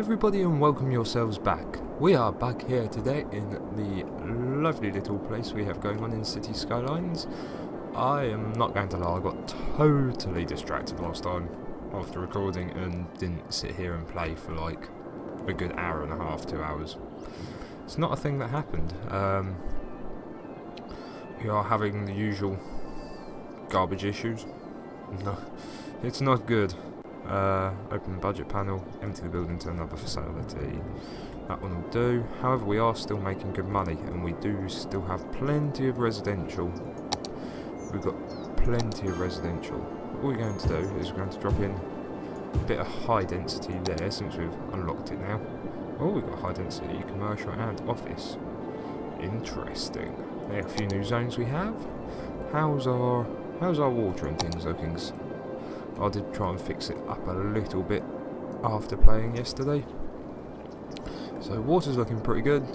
everybody and welcome yourselves back. We are back here today in the lovely little place we have going on in City Skylines. I am not going to lie, I got totally distracted last time after recording and didn't sit here and play for like a good hour and a half, 2 hours. It's not a thing that happened. We are having the usual garbage issues. No, it's not good. Open budget panel, empty the building to another facility. That one will do. However, we are still making good money and we do still have plenty of residential. We've got plenty of residential. All we're going to do is we're going to drop in a bit of high density there since we've unlocked it now. Oh, we've got high density commercial and office. Interesting. There are a few new zones we have. How's our water and things looking? I did try and fix it up a little bit after playing yesterday. So water's looking pretty good.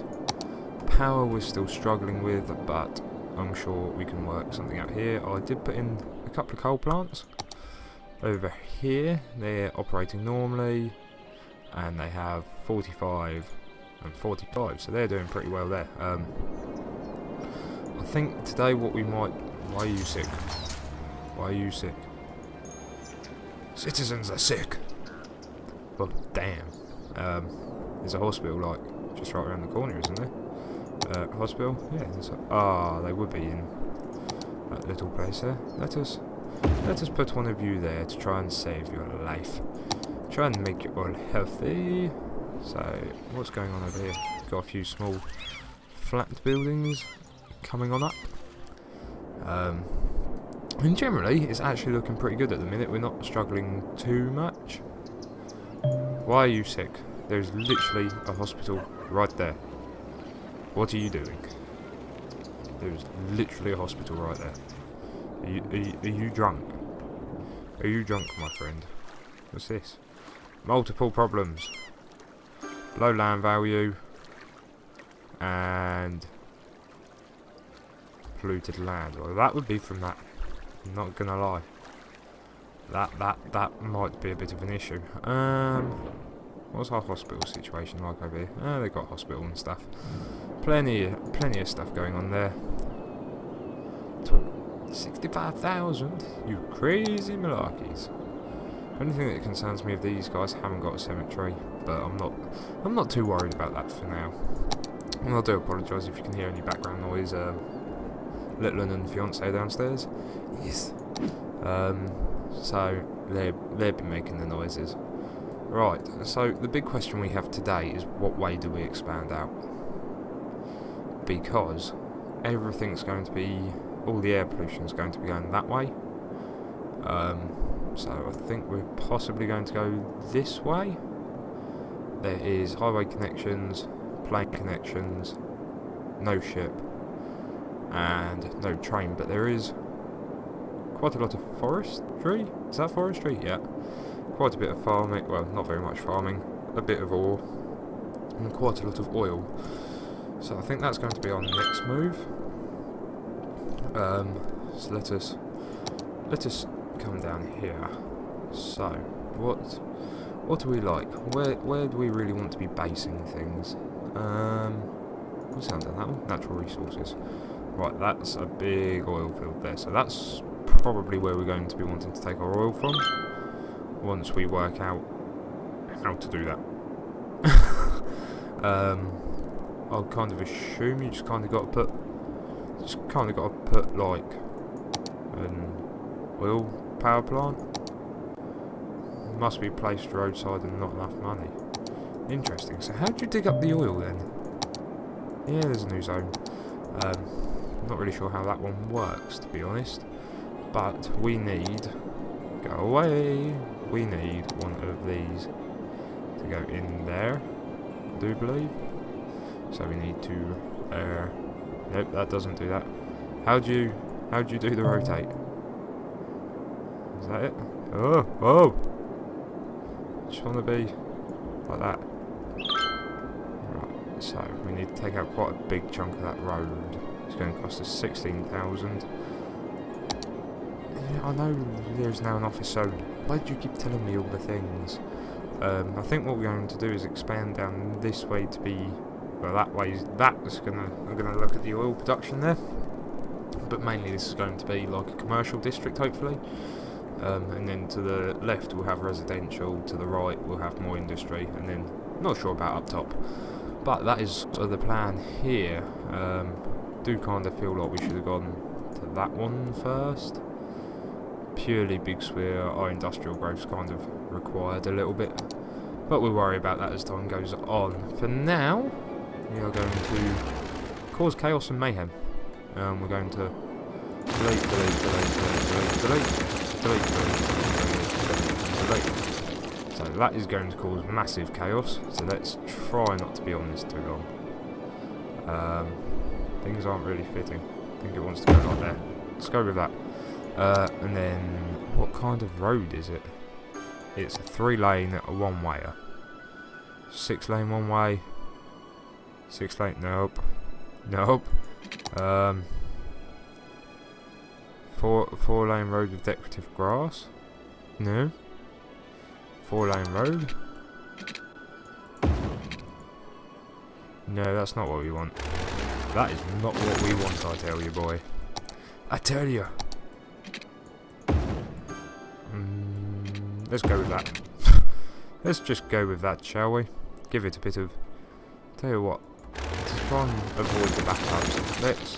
Power we're still struggling with, but I'm sure we can work something out here. I did put in a couple of coal plants over here. They're operating normally and they have 45 and 45, so they're doing pretty well there. I think today what we might... Why are you sick? Why are you sick? Citizens are sick. Well, damn. There's a hospital like just right around the corner, isn't there? Hospital? Yeah. They would be in that little place there. Let us put one of you there to try and save your life. Try and make you all healthy. So, what's going on over here? Got a few small flat buildings coming on up. And generally, it's actually looking pretty good at the minute. We're not struggling too much. Why are you sick? There's literally a hospital right there. What are you doing? There's literally a hospital right there. Are you drunk? Are you drunk, my friend? What's this? Multiple problems. Low land value. And polluted land. Well, that would be from that. I'm not gonna lie. That might be a bit of an issue. What's our hospital situation like over here? They've got hospital and stuff. Plenty of stuff going on there. 65,000? You crazy malarkeys. Only thing that concerns me of these guys haven't got a cemetery, but I'm not too worried about that for now. And I do apologise if you can hear any background noise. Little and fiance downstairs. Yes. So they've been making the noises. Right. So the big question we have today is what way do we expand out? Because everything's going to be, all the air pollution is going to be going that way. So I think we're possibly going to go this way. There is highway connections, plane connections, no ship, and no train, but there is quite a lot of forestry. Is that forestry? Yeah. Quite a bit of farming, well, not very much farming, a bit of ore, and quite a lot of oil. So I think that's going to be our next move. So let us come down here. So what do we like? Where do we really want to be basing things? What's that one? Natural resources. Right, that's a big oil field there. So that's probably where we're going to be wanting to take our oil from. Once we work out how to do that. I'll kind of assume you just kind of got to put like an oil power plant. Must be placed roadside and not enough money. Interesting. So how do you dig up the oil then? Yeah, there's a new zone. Not really sure how that one works, to be honest. But we need... Go away! We need one of these to go in there, I do believe. So we need to... nope, that doesn't do that. How do you do the rotate? Is that it? Oh! Just want to be like that. Right, so we need to take out quite a big chunk of that road. It's going to cost us 16,000. I know there's now an office zone. Why do you keep telling me all the things? I think what we're going to do is expand down this way to be, well, that way. I'm gonna look at the oil production there, but mainly this is going to be like a commercial district, hopefully. And then to the left we'll have residential, to the right we'll have more industry, and then not sure about up top. But that is sort of the plan here. Do kind of feel like we should have gone to that one first, purely because our industrial growth's kind of required a little bit, but we'll worry about that as time goes on. For now, we are going to cause chaos and mayhem. We're going to delete. So that is going to cause massive chaos, so let's try not to be on this too long. Things aren't really fitting. I think it wants to go like there. Let's go with that. And then, what kind of road is it? It's a 3-lane one-wayer. 6-lane one-way. 6-lane, nope. 4-lane road with decorative grass. No. 4-lane road. No, that's not what we want. That is not what we want, I tell you, boy. I tell you. Let's go with that. Let's just go with that, shall we? Give it a bit of... Tell you what. To try and avoid the backups,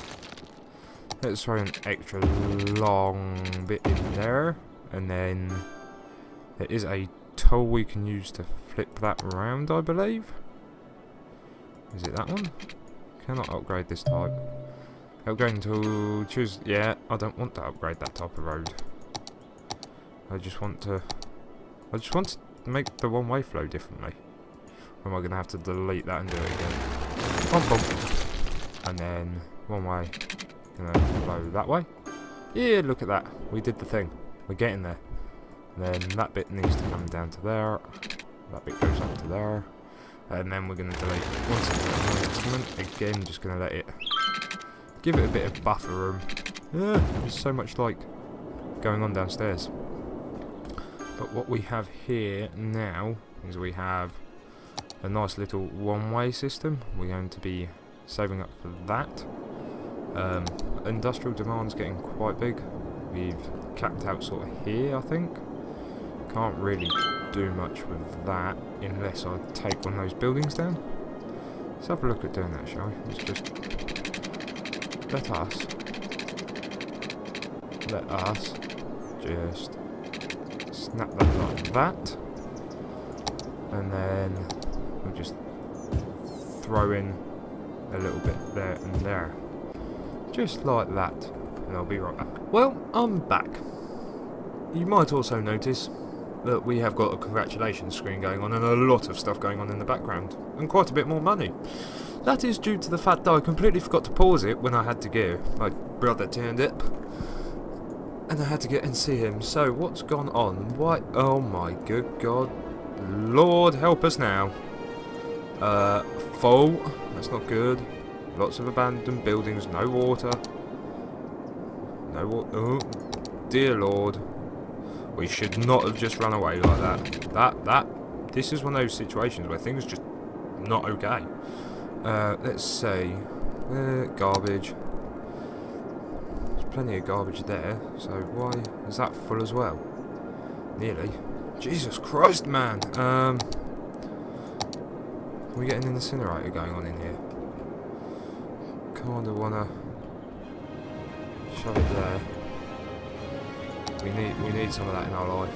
let's throw an extra long bit in there, and then there is a tool we can use to flip that around, I believe. Is it that one? Cannot upgrade this type. Upgrade to choose. Yeah, I don't want to upgrade that type of road. I just want to make the one-way flow differently. Or am I going to have to delete that and do it again? Bump, bump. And then one-way gonna flow that way. Yeah, look at that. We did the thing. We're getting there. And then that bit needs to come down to there. That bit goes up to there. And then we're going to delete one settlement. Again, just going to let it... give it a bit of buffer room. There's so much like going on downstairs. But what we have here now is we have a nice little one-way system. We're going to be saving up for that. Industrial demand's getting quite big. We've capped out sort of here, I think. Can't really do much with that unless I take one of those buildings down. Let's have a look at doing that, shall we? Let's just let us just snap that like that, and then we'll just throw in a little bit there and there, just like that, and I'll be right back. Well, I'm back. You might also notice that we have got a congratulations screen going on and a lot of stuff going on in the background, and quite a bit more money. That is due to the fact that I completely forgot to pause it when I had to go. My brother turned up, and I had to get and see him. So, what's gone on? Why? Oh my good God. Lord help us now. Full. That's not good. Lots of abandoned buildings. No water. No water. Oh, dear Lord. We should not have just run away like that. This is one of those situations where things are just not okay. Let's see. Garbage. There's plenty of garbage there, so why is that full as well? Nearly. Jesus Christ, man! Are we getting an incinerator going on in here? Kinda wanna shove it there. We need some of that in our life.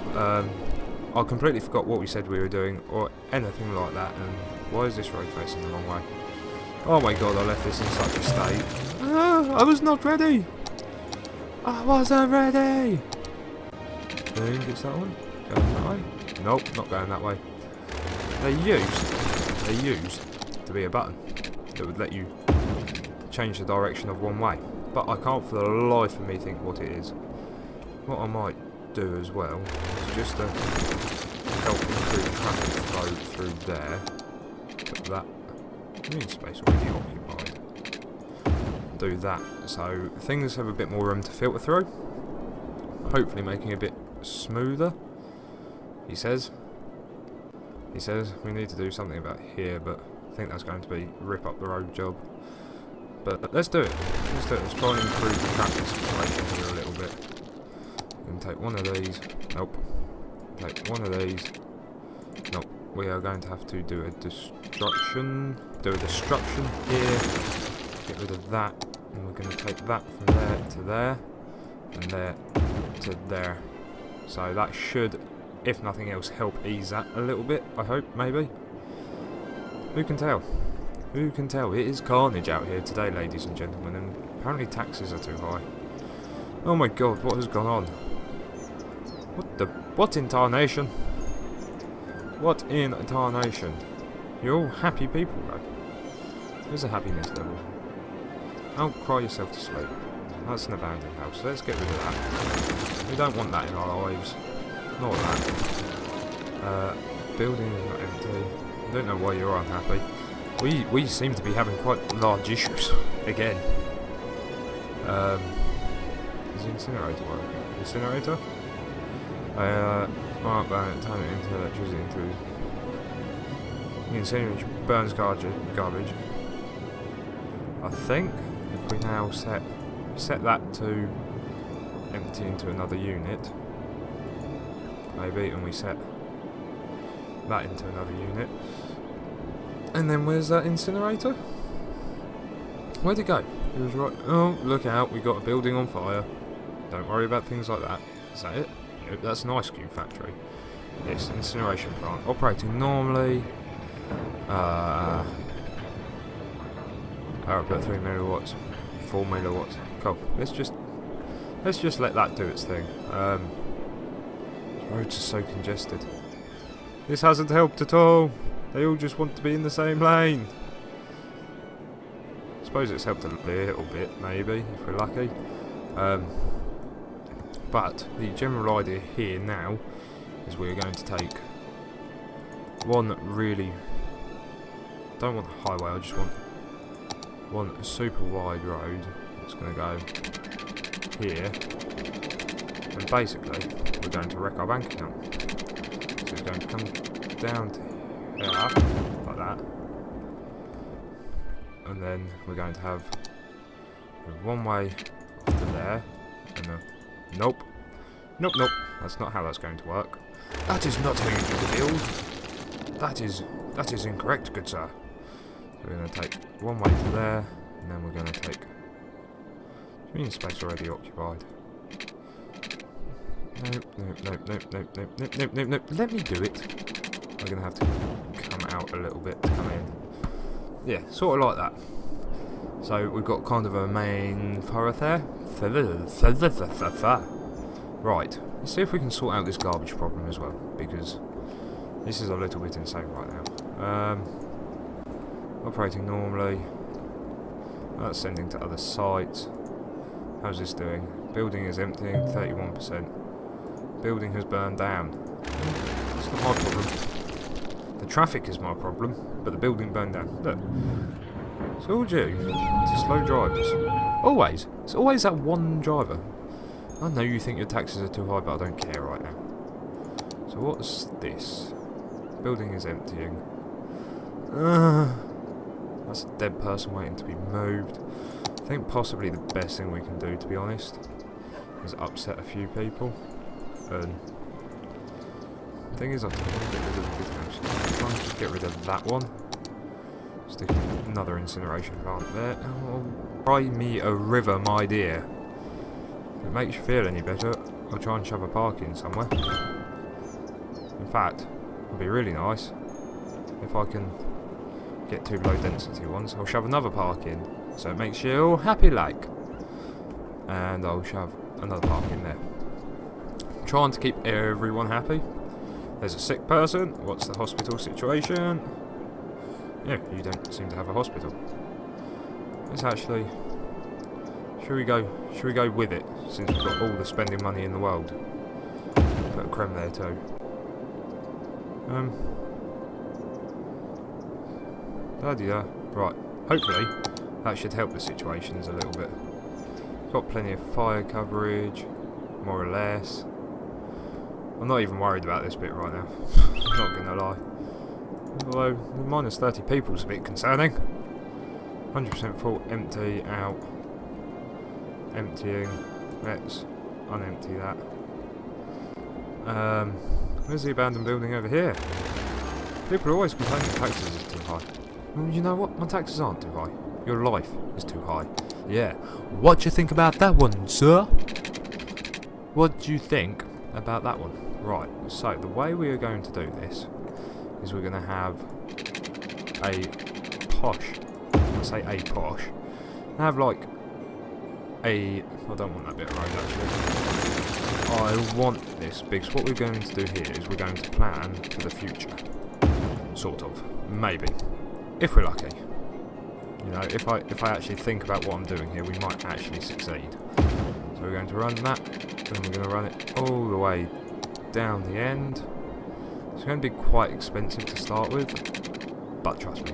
I completely forgot what we said we were doing, or anything like that, and why is this road facing the wrong way? Oh my God, I left this in such a state. I was not ready! I wasn't ready! I think it's that one. Going that way? Nope, not going that way. They used to be a button that would let you change the direction of one way, but I can't for the life of me think what it is. What I might do as well is just to help improve traffic flow through there. Put that green space already occupied. Do that so things have a bit more room to filter through. Hopefully making it a bit smoother, he says. he says we need to do something about here, but I think that's going to be rip up the road job. But let's do it. Let's do it. Let's try and improve the traffic situation here a little bit. We can take one of these. Nope. Take one of these. Nope. We are going to have to do a destruction. Do a destruction here. Get rid of that. And we're going to take that from there to there. And there to there. So that should, if nothing else, help ease that a little bit, I hope, maybe. Who can tell? Who can tell? It is carnage out here today, ladies and gentlemen, and apparently taxes are too high. Oh my god, what has gone on? What in tarnation? What in tarnation? You're all happy people, though. There's a happiness level. Don't cry yourself to sleep. That's an abandoned house. Let's get rid of that. We don't want that in our lives. Not that. Building is not empty. I don't know why you're unhappy. We seem to be having quite large issues again. Is the incinerator working? Incinerator? Turn it into electricity into the incinerator burns garbage. I think if we now set that to empty into another unit, maybe, and we set that into another unit, and then where's that incinerator? Where'd it go? It was right. Oh, look out! We got a building on fire. Don't worry about things like that. Is that it? Nope, that's an ice cube factory. Yes, incineration plant operating normally. Output 3 megawatts, 4 megawatts. Cool. Let's just let that do its thing. The roads are so congested. This hasn't helped at all. They all just want to be in the same lane. I suppose it's helped a little bit, maybe, if we're lucky. But the general idea here now is we're going to take one really... don't want a highway, I just want one super wide road. It's going to go here. And basically, we're going to wreck our bank account. So it's going to come down to here, like that. And then we're going to have one way to there. And a nope. Nope. That's not how that's going to work. That is not how you do the build. That is incorrect, good sir. So we're going to take one way to there, and then we're going to take... Green space already occupied. Nope. Let me do it. We're going to have to come out a little bit to come in. Yeah, sort of like that. So we've got kind of a main thoroughfare. Right, let's see if we can sort out this garbage problem as well, because this is a little bit insane right now. Operating normally. That's sending to other sites. How's this doing? Building is emptying, 31%. Building has burned down. It's not my problem. The traffic is my problem, but the building burned down. Look. It's all due to slow drivers. Always. It's always that one driver. I know you think your taxes are too high, but I don't care right now. So what's this? Building is emptying. That's a dead person waiting to be moved. I think possibly the best thing we can do, to be honest, is upset a few people. And the thing is, I don't want to get rid of the big house. I'm trying to just get rid of that one. Stick another incineration plant there. Oh, cry me a river, my dear. If it makes you feel any better, I'll try and shove a park in somewhere. In fact, it would be really nice if I can get two low density ones. I'll shove another park in, so it makes you all happy like. And I'll shove another park in there. Trying to keep everyone happy. There's a sick person. What's the hospital situation? Yeah, you don't seem to have a hospital. Let's actually... Should we go with it, since we've got all the spending money in the world? Put a creme there too. Right, hopefully that should help the situations a little bit. Got plenty of fire coverage, more or less. I'm not even worried about this bit right now. I'm not gonna lie. Although, the minus 30 people is a bit concerning. 100% full, empty, out. Emptying. Let's unempty that. Where's the abandoned building over here? People are always complaining the taxes is too high. Well, you know what? My taxes aren't too high. Your life is too high. Yeah. What do you think about that one, sir? What do you think about that one? Right, so the way we are going to do this is we're going to have a posh, I say a posh, have like a, I don't want that bit of road actually, I want this because what we're going to do here is we're going to plan for the future, sort of, maybe, if we're lucky. You know, if I actually think about what I'm doing here, we might actually succeed. So we're going to run that, and we're going to run it all the way down the end. It's going to be quite expensive to start with, but trust me.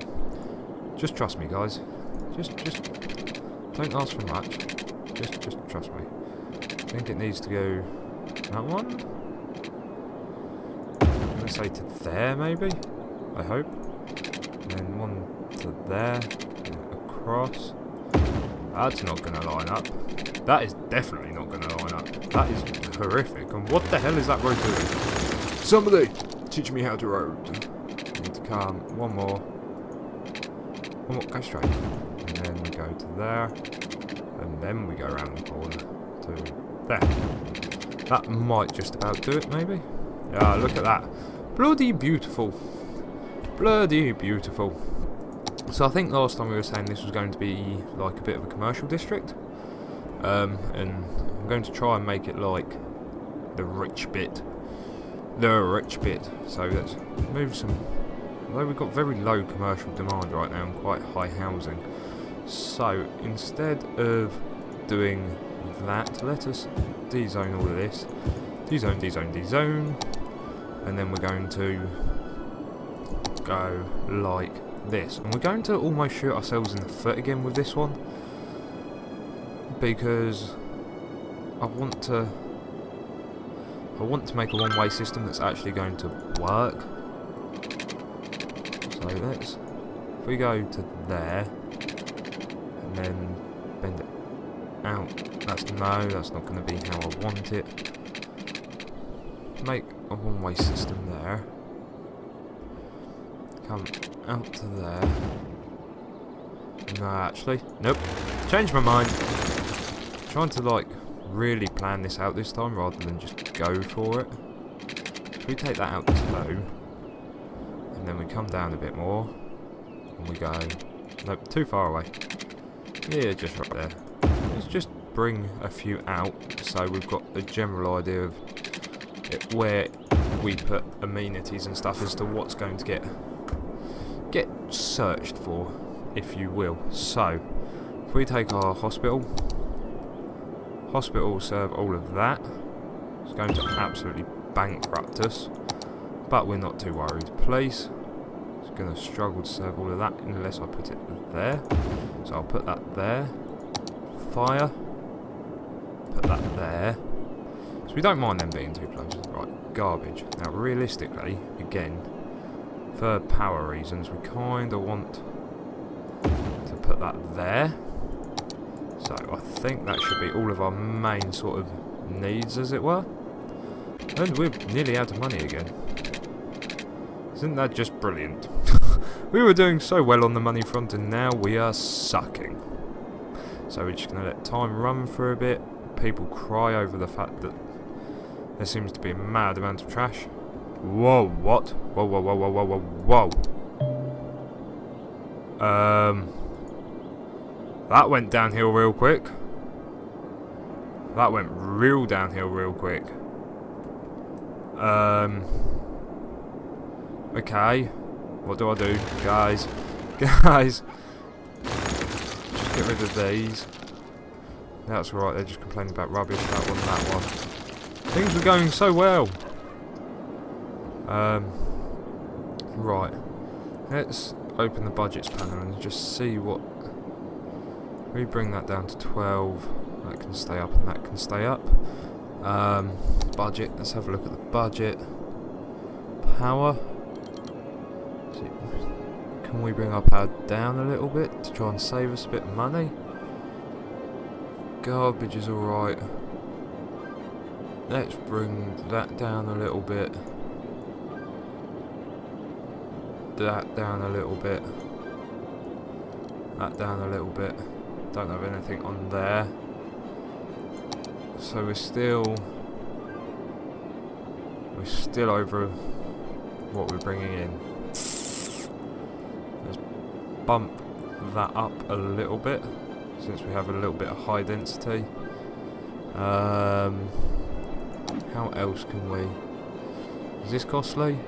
Just trust me, guys. Just don't ask for much. Just trust me. I think it needs to go that one. I'm going to say to there, maybe. I hope. And then one to there. Across. That's not going to line up. That is definitely not going to line up. That is horrific. And what the hell is that road doing? Somebody teach me how to road. Need to come. One more. One more. Go straight. And then we go to there. And then we go around the corner to there. That might just about do it, maybe. Yeah, look at that. Bloody beautiful. Bloody beautiful. So I think last time we were saying this was going to be like a bit of a commercial district. And I'm going to try and make it like the rich bit. The rich bit. So let's move some. Although we've got very low commercial demand right now and quite high housing. So instead of doing that, let us dezone all of this. Dezone, dezone, dezone. And then we're going to go like this. And we're going to almost shoot ourselves in the foot again with this one. Because I want to make a one-way system that's actually going to work. So let's, if we go to there and then bend it out, that's not going to be how I want it. Make a one-way system there. Come out to there. No, actually, nope. Changed my mind. Trying to like really plan this out this time rather than just go for it. If we take that out too, and then we come down a bit more, and we go, nope, too far away. Yeah, just right there. Let's just bring a few out so we've got a general idea of where we put amenities and stuff as to what's going to get searched for, if you will. So if we take our hospital will serve all of that. It's going to absolutely bankrupt us, but we're not too worried. Police, it's going to struggle to serve all of that unless I put it there. So I'll put that there. Fire, put that there. So we don't mind them being too close. Right, garbage. Now realistically, again, for power reasons, we kind of want to put that there. So I think that should be all of our main sort of needs, as it were. And we're nearly out of money again. Isn't that just brilliant? We were doing so well on the money front and now we are sucking. So we're just going to let time run for a bit. People cry over the fact that there seems to be a mad amount of trash. Whoa, what? Whoa, whoa, whoa, whoa, whoa, whoa, whoa. That went downhill real quick. That went real downhill real quick. Okay. What do I do? Guys. Guys. Just get rid of these. That's right, they're just complaining about rubbish. That one, that one. Things were going so well. Right. Let's open the budgets panel and just see what... We bring that down to 12. That can stay up and that can stay up. Budget. Let's have a look at the budget. Power. So See, can we bring our power down a little bit to try and save us a bit of money? Garbage is alright. Let's bring that down a little bit. That down a little bit. That down a little bit. Don't have anything on there. So we're still over what we're bringing in. Let's bump that up a little bit since we have a little bit of high density. How else can we? Is this costly?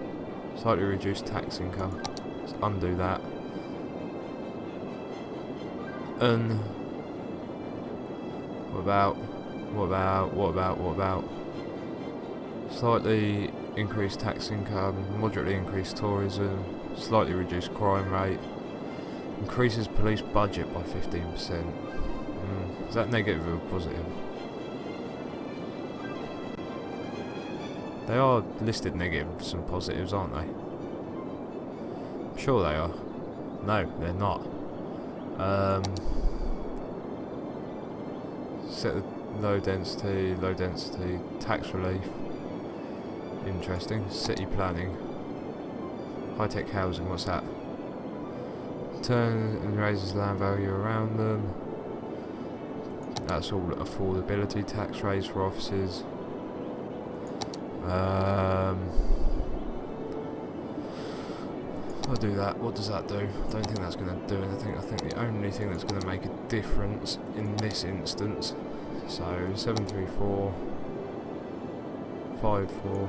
Slightly reduced tax income. Let's undo that. And what about slightly increased tax income, moderately increased tourism, slightly reduced crime rate, increases police budget by 15%. Is that negative or positive? They are listed negatives and positives, aren't they? I'm sure they are. No, they're not. Set the low density, tax relief. Interesting. City planning. High-tech housing, what's that? Turn and raises land value around them. That's all affordability tax raise for offices. I'll do that. What does that do? I don't think that's going to do anything. I think the only thing that's going to make a difference in this instance. So 734, 54,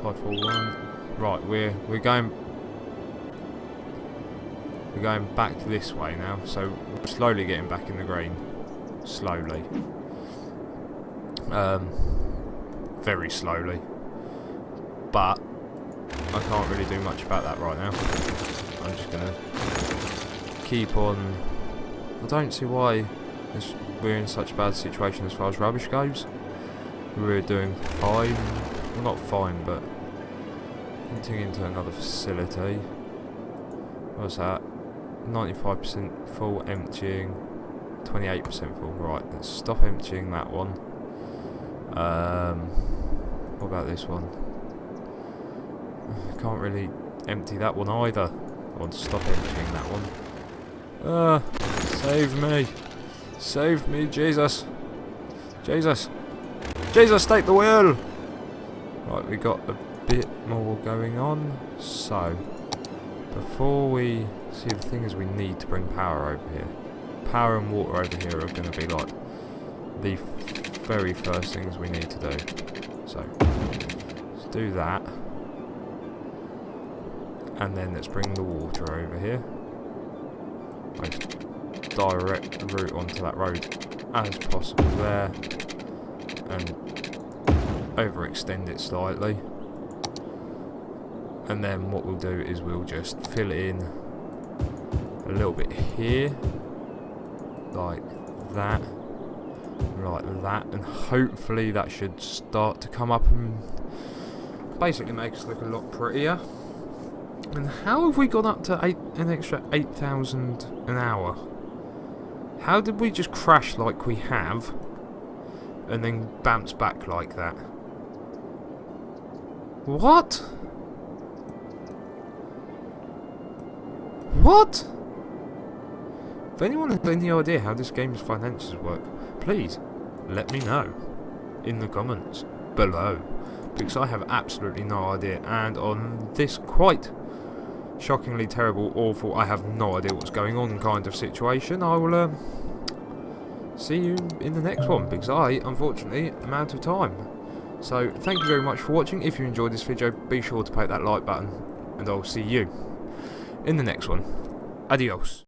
541. Right, we're going back this way now. So we're slowly getting back in the green. Slowly. Very slowly. But I can't really do much about that right now. I'm just gonna keep on. I don't see why we're in such a bad situation as far as rubbish goes. We're doing fine. Well, not fine, but hinting into another facility. What's that? 95% full emptying, 28% full. Right, let's stop emptying that one. What about this one? Can't really empty that one either. I want to stop emptying that one. Save me. Save me, Jesus. Jesus. Jesus, take the wheel! Right, we got a bit more going on. So, before we... See, the thing is we need to bring power over here. Power and water over here are going to be like the very first things we need to do. So, let's do that. And then let's bring the water over here. Most direct route onto that road as possible there. And overextend it slightly. And then what we'll do is we'll just fill it in a little bit here. Like that. Like that. And hopefully that should start to come up and basically make us look a lot prettier. And how have we gone up to an extra 8,000 an hour? How did we just crash like we have and then bounce back like that? What? What? If anyone has any idea how this game's finances work, please let me know in the comments below, because I have absolutely no idea. And on this quite shockingly terrible, awful, I have no idea what's going on kind of situation, I will see you in the next one, because I unfortunately am out of time. So thank you very much for watching. If you enjoyed this video, be sure to hit that like button, and I'll see you in the next one. Adios.